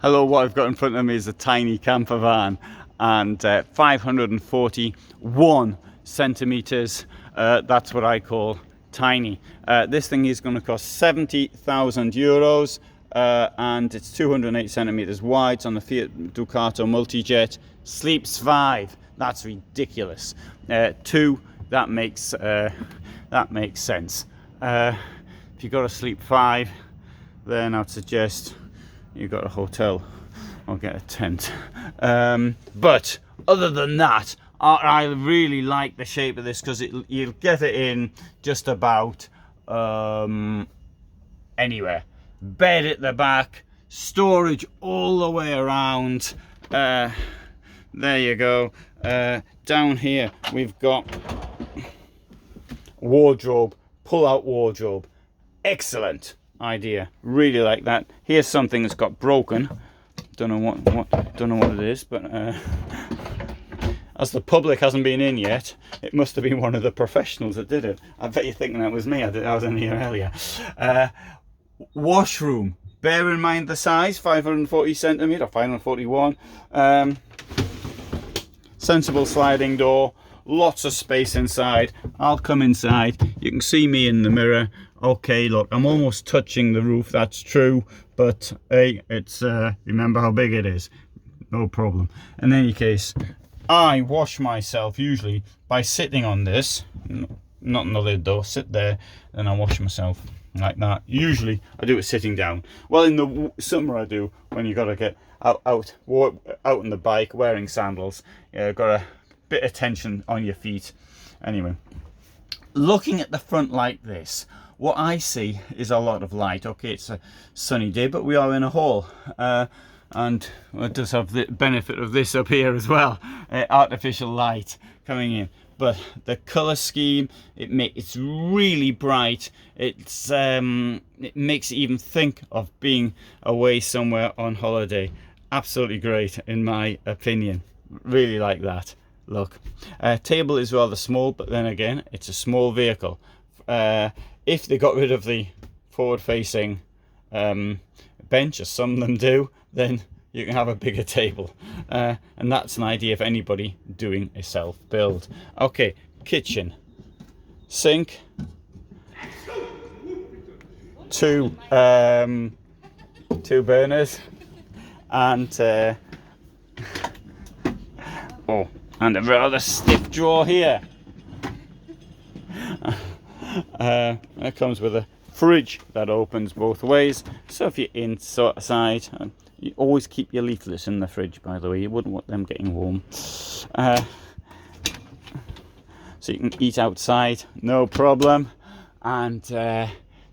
Hello, what I've got in front of me is a tiny camper van and 541 centimeters. That's what I call tiny. This thing is going to cost 70,000 euros and it's 208 centimeters wide. It's on the Fiat Ducato Multijet. Sleeps 5. That's ridiculous. 2. That makes sense. If you've got to sleep 5, then I'd suggest you got a hotel or get a tent. But other than that, I really like the shape of this because you'll get it in just about anywhere. Bed at the back, storage all the way around. There you go. Down here we've got wardrobe, pull-out wardrobe. Excellent idea, really like that. Here's something that's got broken. Don't know what it is, but as the public hasn't been in yet, it must have been one of the professionals that did it. I bet you're thinking that was me. I was in here earlier. Washroom. Bear in mind the size, 540 centimeter, 541. Sensible sliding door. Lots of space inside. I'll come inside. You can see me in the mirror. Okay, look, I'm almost touching the roof, that's true, but hey, it's remember how big it is. No problem. In any case, I wash myself usually by sitting on this, not on the lid though, sit there, and I wash myself like that. Usually I do it sitting down. Well, in the summer I do, when you got to get out on the bike wearing sandals. Got a bit of tension on your feet. Anyway, looking at the front like this, what I see is a lot of light. Okay, it's a sunny day, but we are in a hall, and it does have the benefit of this up here as well, artificial light coming in. But the color scheme, it's really bright. It makes you even think of being away somewhere on holiday. Absolutely great, in my opinion. Really like that. Look, table is rather small, but then again, it's a small vehicle. If they got rid of the forward-facing bench, as some of them do, then you can have a bigger table. And that's an idea for anybody doing a self-build. Okay, kitchen. Sink. Two burners. And and a rather stiff drawer here. It comes with a fridge that opens both ways, so if you're inside, you always keep your leaflets in the fridge, by the way. You wouldn't want them getting warm. So you can eat outside, no problem. And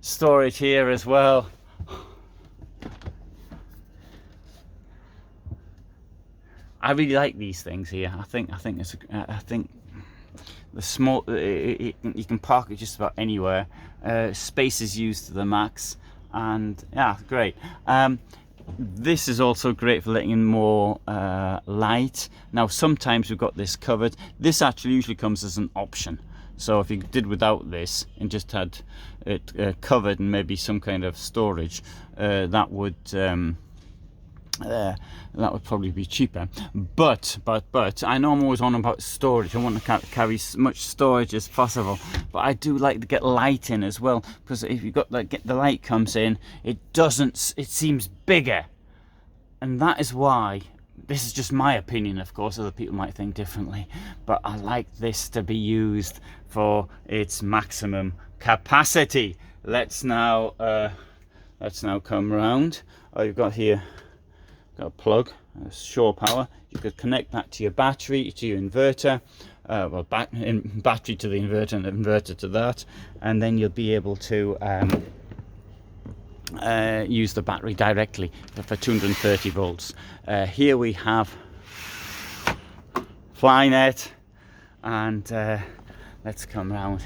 storage here as well. I really like these things here. I think the small, you can park it just about anywhere. Space is used to the max, and yeah, great. This is also great for letting in more light. Now sometimes we've got this covered. This actually usually comes as an option. So if you did without this and just had it covered and maybe some kind of storage, that would probably be cheaper. But I know I'm always on about storage. I want to carry as much storage as possible, but I do like to get light in as well, because if you've got the light comes in, it seems bigger, and that is why. This is just my opinion, of course. Other people might think differently, but I like this to be used for its maximum capacity. Let's now come round. Oh, you've got here. Got a plug, shore power. You could connect that to your battery, to your inverter, battery to the inverter and the inverter to that, and then you'll be able to use the battery directly for 230 volts. Here we have fly net, and let's come round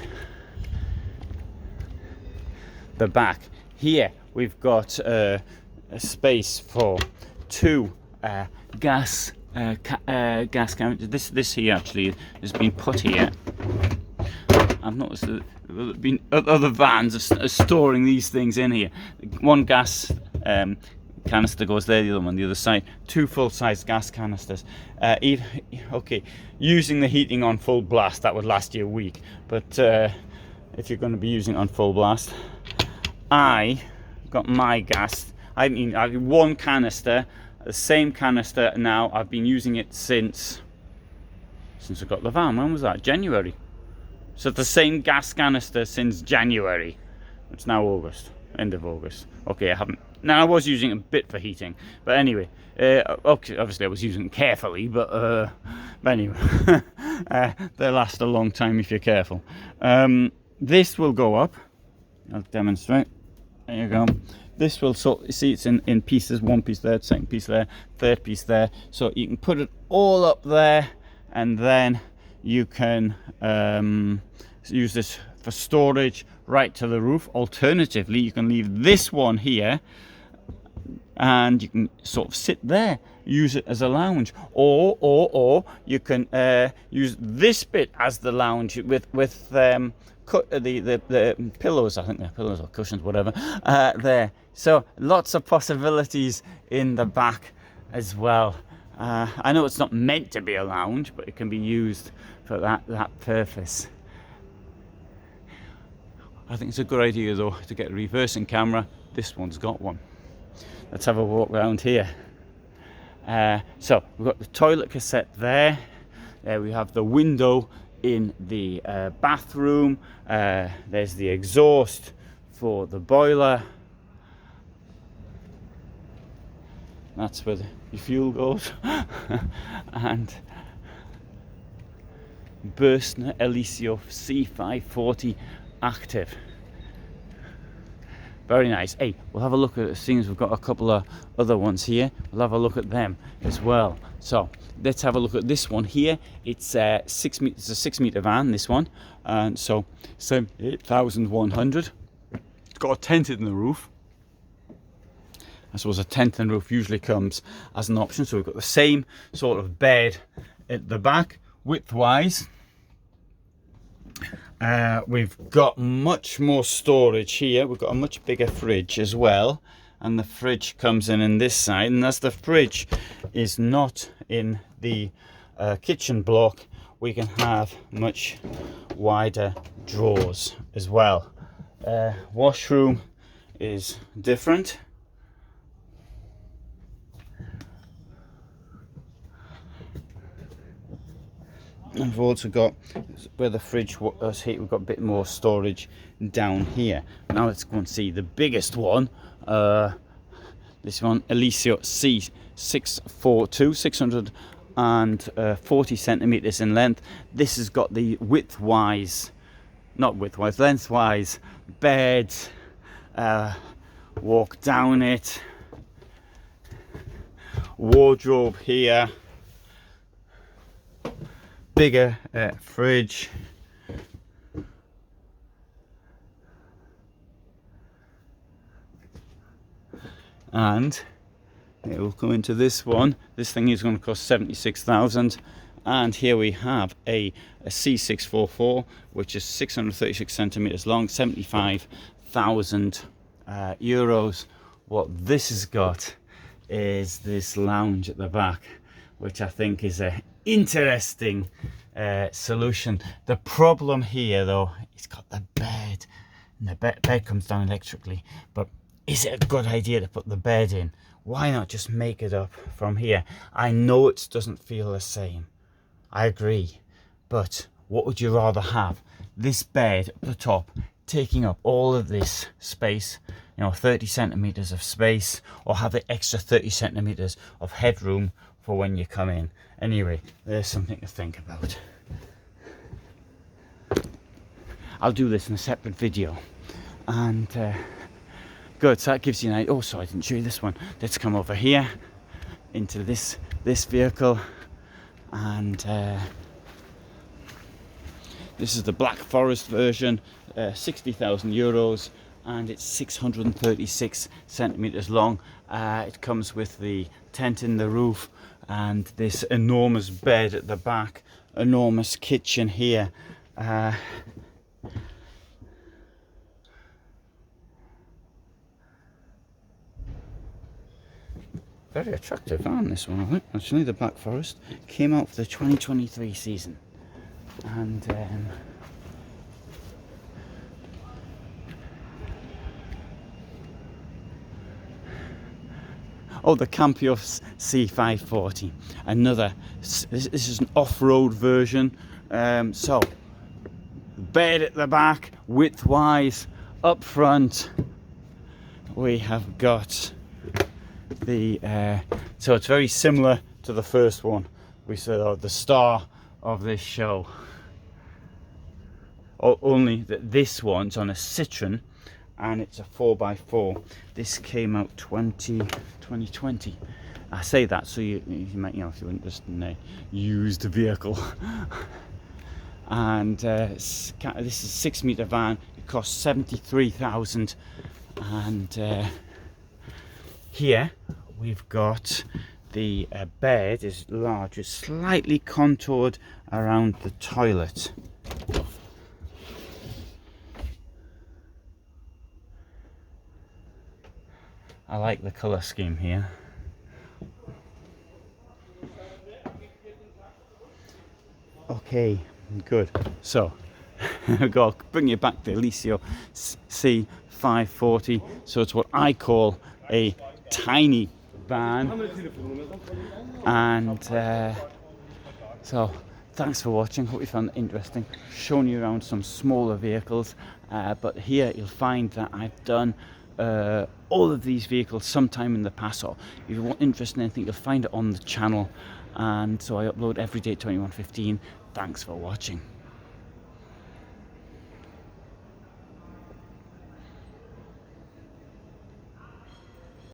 the back. Here we've got a space for two gas counters. This here actually has been put here. I've noticed that there have been other vans are storing these things in here. One gas canister goes there, the other one on the other side. 2 full-size gas canisters. Okay, using the heating on full blast, that would last you a week. But if you're going to be using it on full blast, I got my gas. I have 1 canister, the same canister now. I've been using it since I got the van. When was that? January. So the same gas canister since January. It's now August, end of August. Okay, I haven't. Now I was using it a bit for heating, but anyway. Okay, obviously I was using it carefully, but anyway, they last a long time if you're careful. This will go up. I'll demonstrate. There you go. This will you see it's in pieces. 1 piece there, second piece there, third piece there. So you can put it all up there, and then you can use this for storage right to the roof. Alternatively, you can leave this one here and you can sort of sit there, use it as a lounge, or you can use this bit as the lounge with the pillows. I think they're pillows or cushions, whatever, there. So lots of possibilities in the back as well. I know it's not meant to be a lounge, but it can be used for that purpose. I think it's a good idea though to get a reversing camera. This one's got one. Let's have a walk around here. So we've got the toilet cassette there. We have the window in the bathroom. There's the exhaust for the boiler. That's where the fuel goes. And Burstner Eliseo C540 active. Very nice. Hey, we'll have a look at, seeing as we've got a couple of other ones here, we'll have a look at them as well. So let's have a look at this one here. It's a 6 meter, it's a 6 meter van, this one, and so 8,100. It's got a tent in the roof. I suppose a tent in the roof usually comes as an option. So we've got the same sort of bed at the back, width-wise. We've got much more storage here. We've got a much bigger fridge as well, and the fridge comes in this side, and as the fridge is not in the kitchen block, we can have much wider drawers as well. Washroom is different. And we've also got, where the fridge was here, we've got a bit more storage down here. Now let's go and see the biggest one. This one, Eliseo C540, 640 centimeters in length. This has got the lengthwise bed. Walk down it. Wardrobe here. Bigger fridge. And it will come into this one. This thing is going to cost 76,000. And here we have a C644, which is 636 centimeters long, 75,000 euros. What this has got is this lounge at the back, which I think is a interesting solution. The problem here though, it's got the bed, and the bed comes down electrically, but is it a good idea to put the bed in? Why not just make it up from here? I know it doesn't feel the same, I agree, but what would you rather have? This bed at the top taking up all of this space, 30 centimeters of space, or have the extra 30 centimeters of headroom for when you come in? Anyway, there's something to think about. I'll do this in a separate video. And good, so that gives you an idea. Oh, sorry, I didn't show you this one. Let's come over here into this vehicle, and this is the Black Forest version, 60,000 euros, and it's 636 centimeters long. It comes with the tent in the roof and this enormous bed at the back, enormous kitchen here. very attractive van, this one, I think. Actually, the Black Forest came out for the 2023 season. And oh, the Campio C540, another. This is an off-road version. So, bed at the back, width-wise, up front, we have got the. So it's very similar to the first one. We saw the star of this show. Only that this one's on a Citroen, and it's a 4x4. This came out 2020. I say that so you might, if you're interested in a used vehicle. And this is a 6-meter van. It costs 73,000. And here we've got the bed is large. It's slightly contoured around the toilet. I like the colour scheme here. Okay, good. So, I've got to bring you back to Eliseo C540. So it's what I call a tiny van. And so, thanks for watching. Hope you found it interesting. Showing you around some smaller vehicles. But here you'll find that I've done all of these vehicles sometime in the past, or if you're interested in anything, you'll find it on the channel. And so I upload every day at 21:15. Thanks for watching.